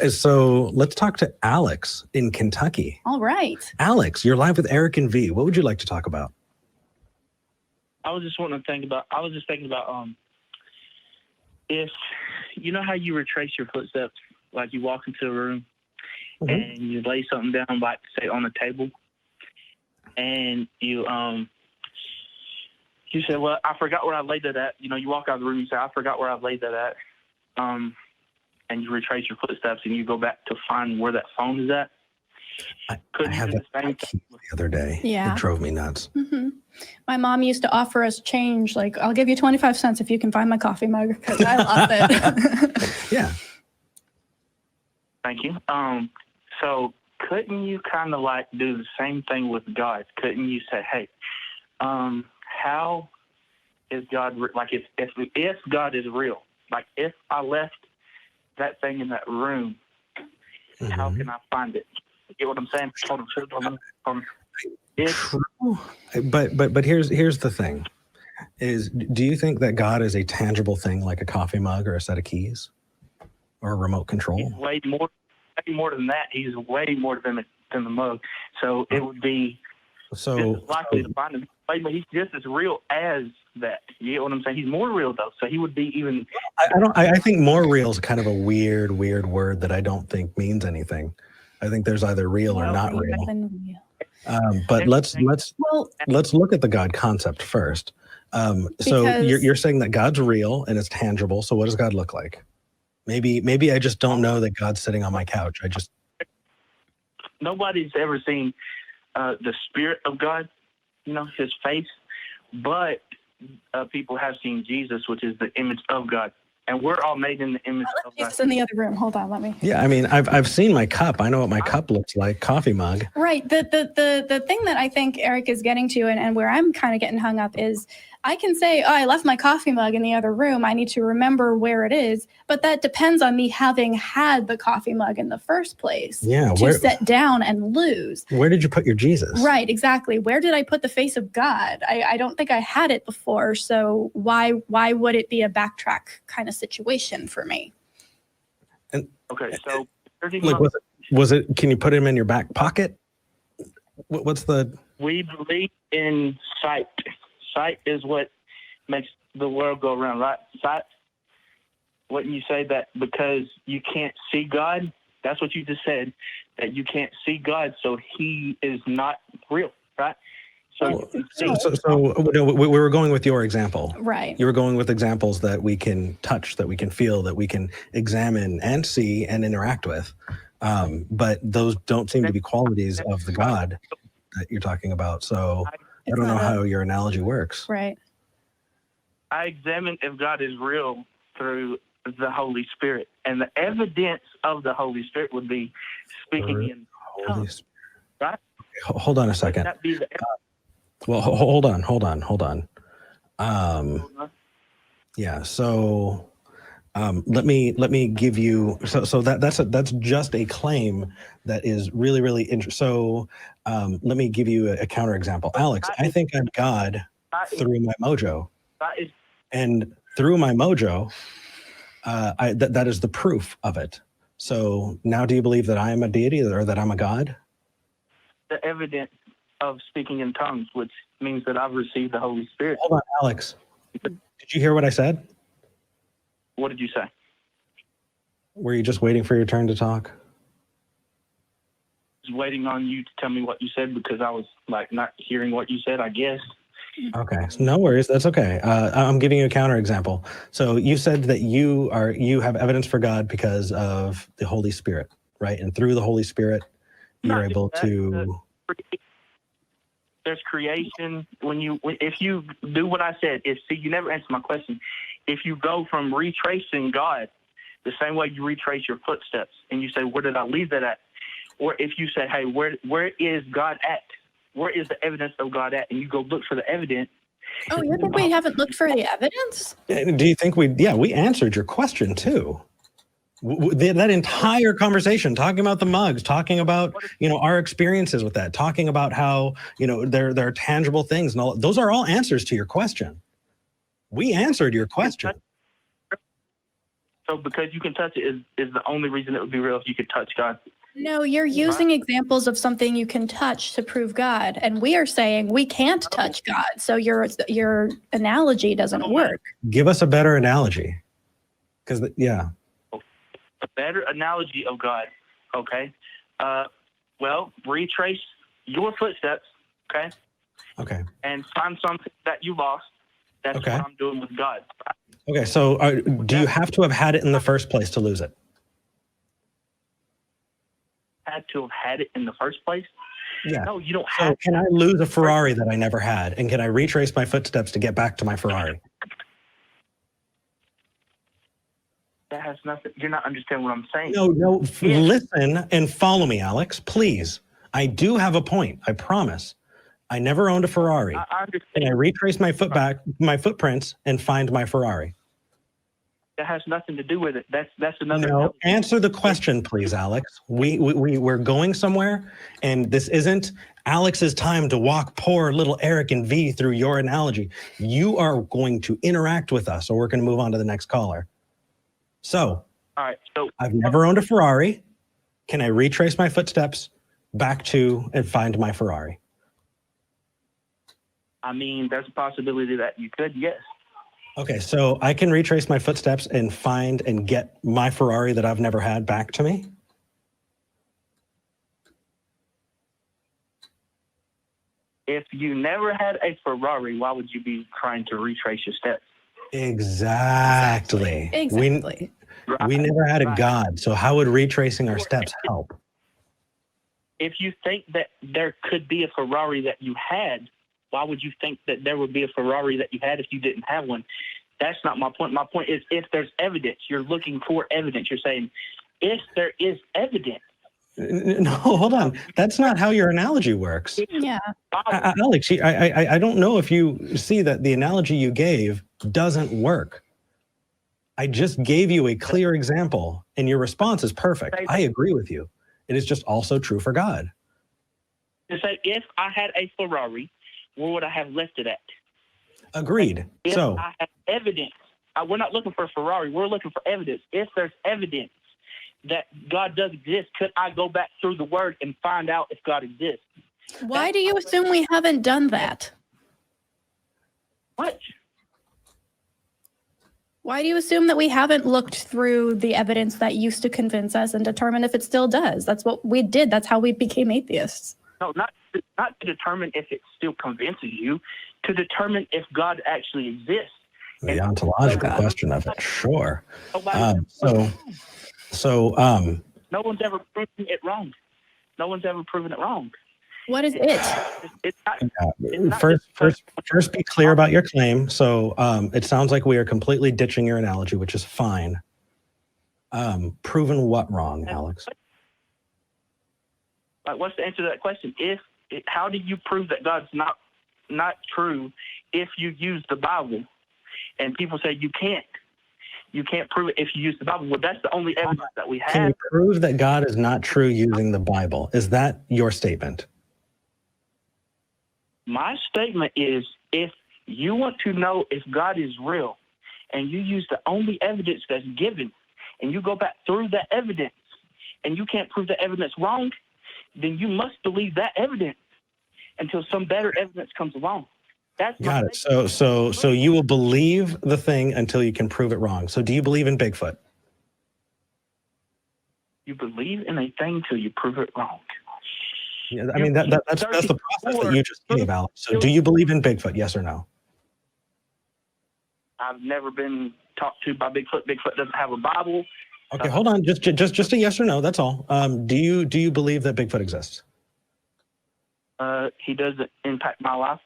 So let's talk to Alex in Kentucky. All right. Alex, you're live with Eric and V. What would you like to talk about? I was just thinking about if you know how you retrace your footsteps, like you walk into a room and you lay something down, like say on a table, and you say, well, I forgot where I laid that at. You know, you walk out of the room, you say, I forgot where I laid that at. And you retrace your footsteps and you go back to find where that phone is at. I had that the other day. Yeah. It drove me nuts. Mm-hmm. My mom used to offer us change, like, I'll give you 25 cents if you can find my coffee mug, because I lost it. Yeah. Thank you. So couldn't you kind of like do the same thing with God? Couldn't you say, hey, how is God, like if God is real, like if I left that thing in that room, how can I find it? You get what I'm saying? But here's the thing: is do you think that God is a tangible thing like a coffee mug or a set of keys or a remote control? He's way more than that. He's way more than the mug. So it would be just as likely to find him. But he's just as real as that. You get what I'm saying? He's more real though. So he would be even. I think more real is kind of a weird word that I don't think means anything. I think there's either real or not real. But let's look at the God concept first. So you're saying that God's real and it's tangible. So what does God look like? Maybe I just don't know that God's sitting on my couch. Nobody's ever seen the spirit of God, you know, his face, but people have seen Jesus, which is the image of God. And we're all made in the image of God. It's in the other room. Hold on, let me. Yeah, I mean, I've seen my cup. I know what my cup looks like, coffee mug. Right. The thing that I think Eric is getting to and where I'm kind of getting hung up is I can say, oh, I left my coffee mug in the other room. I need to remember where it is. But that depends on me having had the coffee mug in the first place. Yeah. To sit down and lose. Where did you put your Jesus? Right, exactly. Where did I put the face of God? I don't think I had it before. So why would it be a backtrack kind of situation for me? And okay, so like, was it? Can you put him in your back pocket? What's the? We believe in sight. Sight is what makes the world go around, right? Sight. Wouldn't you say that because you can't see God? That's what you just said, that you can't see God, so he is not real, right? So we were going with your example. Right. You were going with examples that we can touch, that we can feel, that we can examine and see and interact with. But those don't seem to be qualities of the God that you're talking about. So I don't know how your analogy works. Right. I examine if God is real through the Holy Spirit. And the evidence of the Holy Spirit would be speaking in tongues. Right? Hold on a second. Would that be the well, hold on. Yeah. So let me give you. So that's just a claim that is really interesting. So let me give you a counterexample. Alex, I think I'm God through my mojo, and through my mojo, that is the proof of it. So now, do you believe that I am a deity or that I'm a God? The evidence of speaking in tongues, which means that I've received the Holy Spirit. Hold on, Alex. Did you hear what I said? What did you say? Were you just waiting for your turn to talk? I was waiting on you to tell me what you said because I was like not hearing what you said, I guess. Okay, no worries. That's okay. I'm giving you a counterexample. So you said that you have evidence for God because of the Holy Spirit, right? And through the Holy Spirit, you're able to. There's creation. If you do what I said, you never answered my question. If you go from retracing God the same way you retrace your footsteps, and you say, "Where did I leave that at?" Or if you say, "Hey, where is God at? Where is the evidence of God at?" and you go look for the evidence. Oh, you think we haven't looked for the evidence? Do you think we answered your question too? That entire conversation, talking about the mugs, talking about, our experiences with that, talking about how, there are tangible things and all, those are all answers to your question. We answered your question. So because you can touch it is the only reason it would be real if you could touch God. No, you're using examples of something you can touch to prove God, and we are saying we can't touch God. So your analogy doesn't work. Give us a better analogy. Because, yeah. A better analogy of God, okay? Well, retrace your footsteps, okay? Okay. And find something that you lost. That's Okay. what I'm doing with God. Okay, so do you have to have had it in the first place to lose it? Had to have had it in the first place? Yeah. No, you don't So have can I lose a Ferrari that I never had? And can I retrace my footsteps to get back to my Ferrari? That has nothing. You're not understanding what I'm saying. No, listen and follow me, Alex, please. I do have a point, I promise. I never owned a Ferrari. I understand. Can I retrace my footprints and find my Ferrari? That has nothing to do with it. That's another. No, analogy. answer the question, please, Alex. We're going somewhere, and this isn't Alex's time to walk poor little Eric and V through your analogy. You are going to interact with us, or we're going to move on to the next caller. So, All right. So I've never owned a Ferrari. Can I retrace my footsteps back to and find my Ferrari? I mean, there's a possibility that you could, yes. Okay, so I can retrace my footsteps and find and get my Ferrari that I've never had back to me? If you never had a Ferrari, why would you be trying to retrace your steps? Exactly. Exactly. We never had a Right. God, so how would retracing our steps help? If you think that there could be a Ferrari that you had, why would you think that there would be a Ferrari that you had if you didn't have one? That's not my point. My point is if there's evidence, you're looking for evidence. You're saying if there is evidence. No, hold on. That's not how your analogy works. Yeah. Alex, I don't know if you see that the analogy you gave doesn't work. I just gave you a clear example, and your response is perfect. I agree with you. It is just also true for God. To say if I had a Ferrari, where would I have left it at? Agreed. If So I have evidence, we're not looking for a Ferrari. We're looking for evidence. If there's evidence that God does exist, could I go back through the Word and find out if God exists? Why do you assume we haven't done that? What? Why do you assume that we haven't looked through the evidence that used to convince us and determine if it still does? That's what we did. That's how we became atheists. No, not to determine if it still convinces you, to determine if God actually exists. the ontological question of it, sure. Nobody So no one's ever proven it wrong. No one's ever proven it wrong. What is it? It's not first be clear about your claim. So it sounds like we are completely ditching your analogy, which is fine. Proven what wrong, Alex? What's the answer to that question? How do you prove that God's not true if you use the Bible? And people say you can't prove it if you use the Bible. Well, that's the only evidence that we have. Can you prove that God is not true using the Bible? Is that your statement? My statement is if you want to know if God is real and you use the only evidence that's given and you go back through that evidence and you can't prove the evidence wrong, then you must believe that evidence until some better evidence comes along. That's Got it. So you will believe the thing until you can prove it wrong. So do you believe in Bigfoot? You believe in a thing till you prove it wrong. Yeah, I mean that's the process that you just gave, Alex. So do you believe in Bigfoot? Yes or no? I've never been talked to by Bigfoot. Bigfoot doesn't have a Bible. Okay, hold on. Just a yes or no. That's all. Do you believe that Bigfoot exists? He doesn't impact my life.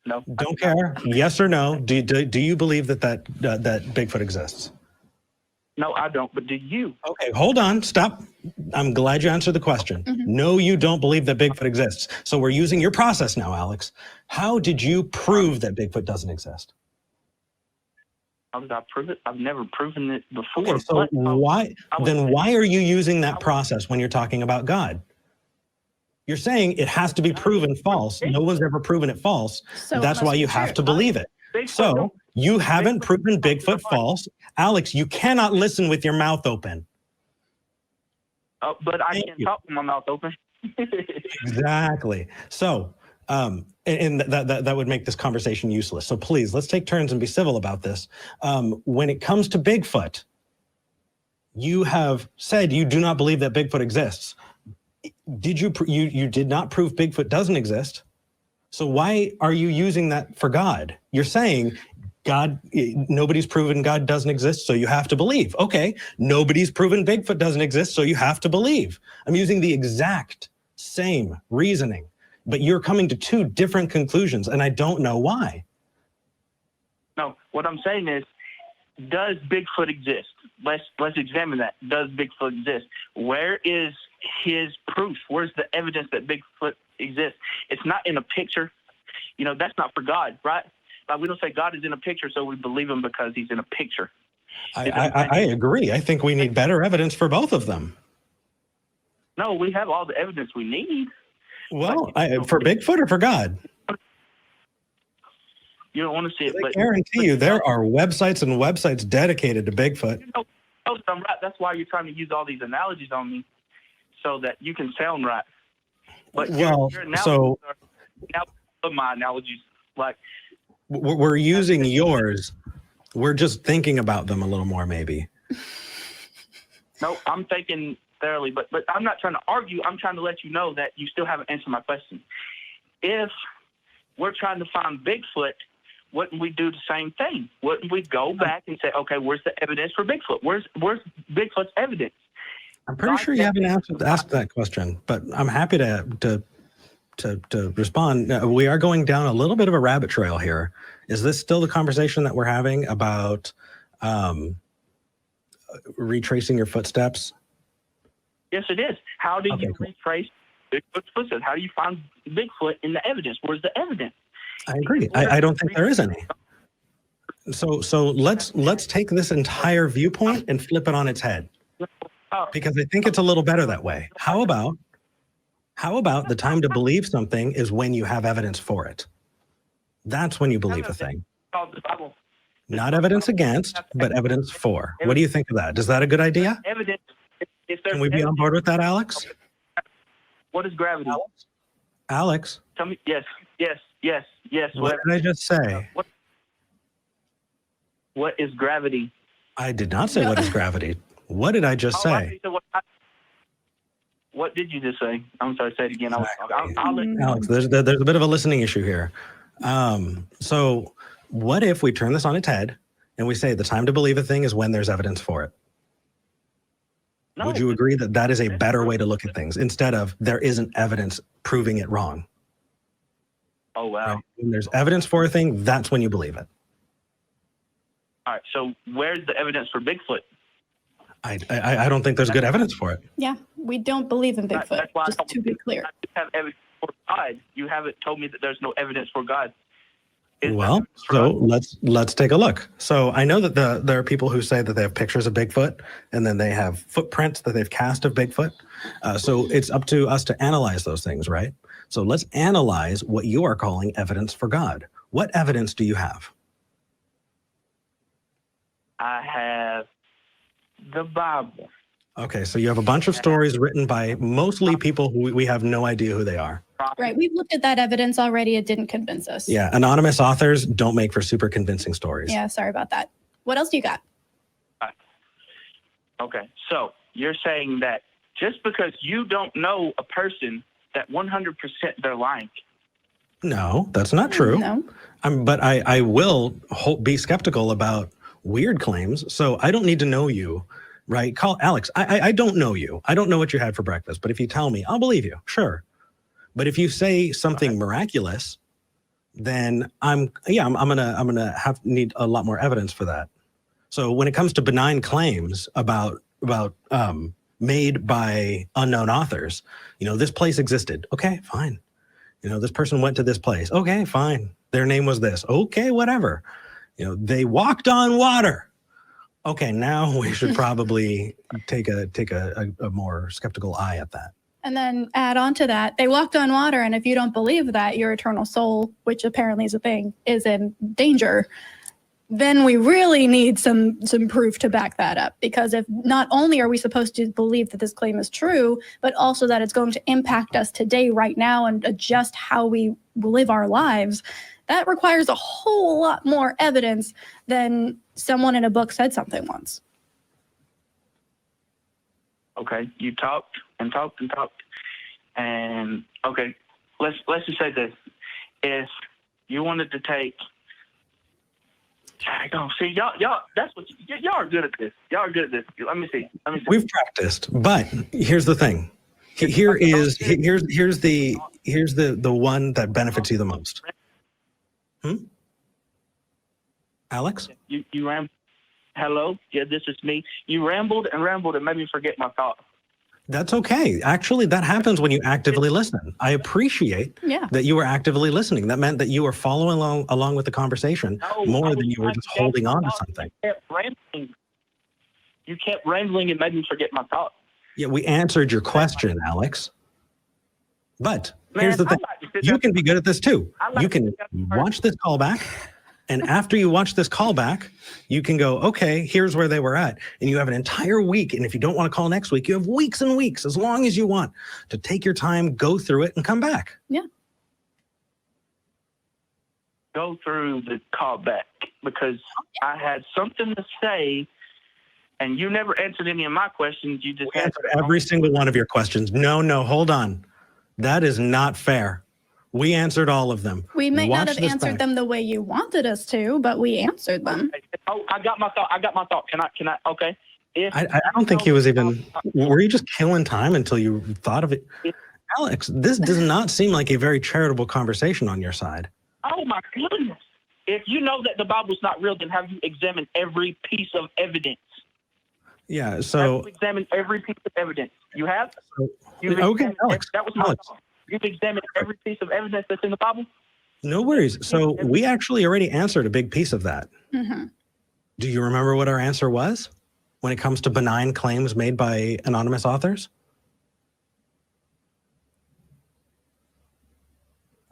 No. Don't care. Yes or no. Do you believe that Bigfoot exists? No, I don't. But do you? Okay, hold on. Stop. I'm glad you answered the question. No, you don't believe that Bigfoot exists. So we're using your process now, Alex. How did you prove that Bigfoot doesn't exist? How did I prove it? I've never proven it before. Okay, so why are you using that process when you're talking about God? You're saying it has to be proven false. No one's ever proven it false. So That's why you have to believe it. So you haven't proven Bigfoot false. Alex, you cannot listen with your mouth open. Oh, but I can't talk with my mouth open. Exactly. So, and that would make this conversation useless. So please, let's take turns and be civil about this. When it comes to Bigfoot, you have said you do not believe that Bigfoot exists. Did you did not prove Bigfoot doesn't exist? So why are you using that for God? You're saying God, nobody's proven God doesn't exist, so you have to believe. Okay, nobody's proven Bigfoot doesn't exist, so you have to believe. I'm using the exact same reasoning, but you're coming to two different conclusions, and I don't know why. No, what I'm saying is, does Bigfoot exist? Let's examine that. Does Bigfoot exist? Where is his proof? Where's the evidence that Bigfoot exists? It's not in a picture. You know, that's not for God, right? Like, we don't say God is in a picture, so we believe him because he's in a picture. I agree. I think we need better evidence for both of them. No, we have all the evidence we need. Well, for Bigfoot or for God? You don't want to see it. I guarantee you there are websites and websites dedicated to Bigfoot. You know, I'm right. That's why you're trying to use all these analogies on me so that you can sound right. But well, your analogies are my analogies. Like, we're using yours. We're just thinking about them a little more, maybe. No, I'm thinking thoroughly, but I'm not trying to argue. I'm trying to let you know that you still haven't answered my question. If we're trying to find Bigfoot, wouldn't we do the same thing? Wouldn't we go back and say, okay, where's the evidence for Bigfoot? Where's Bigfoot's evidence? I'm pretty sure you haven't asked that question, but I'm happy to respond. We are going down a little bit of a rabbit trail here. Is this still the conversation that we're having about retracing your footsteps? Yes, it is. How do you retrace Bigfoot's footsteps? How do you find Bigfoot in the evidence? Where's the evidence? I agree. I don't think there is any. So let's take this entire viewpoint and flip it on its head, because I think it's a little better that way. How about the time to believe something is when you have evidence for it? That's when you believe a thing. Not evidence against, but evidence for. What do you think of that? Is that a good idea? Evidence. Can we be on board with that, Alex? What is gravity? Alex? Tell me. Yes. What did I just say? What is gravity? I did not say what is gravity. What did I just say? What did you just say? I'm sorry, say it again. Alex, there's a bit of a listening issue here. So what if we turn this on its head and we say the time to believe a thing is when there's evidence for it? No. Would you agree that that is a better way to look at things instead of there isn't evidence proving it wrong? Oh, wow. Right? When there's evidence for a thing, that's when you believe it. All right. So where's the evidence for Bigfoot? I don't think there's good evidence for it. Yeah, we don't believe in Bigfoot, that's why just to be clear. I have evidence for God. You haven't told me that there's no evidence for God. Well, so let's take a look. So I know that there are people who say that they have pictures of Bigfoot and then they have footprints that they've cast of Bigfoot. So it's up to us to analyze those things, right? So let's analyze what you are calling evidence for God. What evidence do you have? I have the Bible. Okay, so you have a bunch of stories written by mostly people who we have no idea who they are. Right, we've looked at that evidence already. It didn't convince us. Yeah, anonymous authors don't make for super convincing stories. Yeah, sorry about that. What else do you got? Okay, so you're saying that just because you don't know a person, that 100% they're lying. No, that's not true. No. But I will be skeptical about weird claims. So I don't need to know you, right? Call Alex. I don't know you. I don't know what you had for breakfast. But if you tell me, I'll believe you. Sure. But if you say something miraculous, then I'm gonna need a lot more evidence for that. So when it comes to benign claims about made by unknown authors, this place existed. Okay, fine. This person went to this place. Okay, fine. Their name was this. Okay, whatever. They walked on water. Okay, now we should probably take a more skeptical eye at that. And then add on to that, they walked on water, and if you don't believe that your eternal soul, which apparently is a thing, is in danger, then we really need some proof to back that up. Because if not only are we supposed to believe that this claim is true, but also that it's going to impact us today, right now, and adjust how we live our lives, that requires a whole lot more evidence than someone in a book said something once. Okay, you talked and talked and talked, and okay, let's just say this: if you wanted to take, see y'all, that's what y'all are good at this. Y'all are good at this. Let me see. We've practiced, but here's the thing. Here's the one that benefits you the most. Alex? You rambled. Hello? Yeah, this is me. You rambled and made me forget my thought. That's okay. Actually, that happens when you actively listen. I appreciate that you were actively listening. That meant that you were following along with the conversation more than you were just holding on to something. You kept rambling and made me forget my thought. Yeah, we answered your question, Alex. But here's the thing. You can be good at this too. You can watch this call back. And after you watch this call back, you can go, okay, here's where they were at. And you have an entire week. And if you don't want to call next week, you have weeks and weeks, as long as you want, to take your time, go through it, and come back. Yeah. Go through the call back, because I had something to say, and you never answered any of my questions. You just answered every single one of your questions. No, hold on. That is not fair. We answered all of them. We may not have answered them the way you wanted us to, but we answered them. Oh, I got my thought. Can I? Okay. I don't think he was even. Were you just killing time until you thought of it? Alex, this does not seem like a very charitable conversation on your side. Oh my goodness! If you know that the Bible's not real, then have you examined every piece of evidence? Yeah. So have you examined every piece of evidence? You have. Okay, Alex. That was my thought. You've examined every piece of evidence that's in the Bible? No worries. So we actually already answered a big piece of that. Mm-hmm. Do you remember what our answer was when it comes to benign claims made by anonymous authors?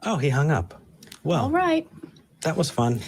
Oh, he hung up. Well, all right. That was fun.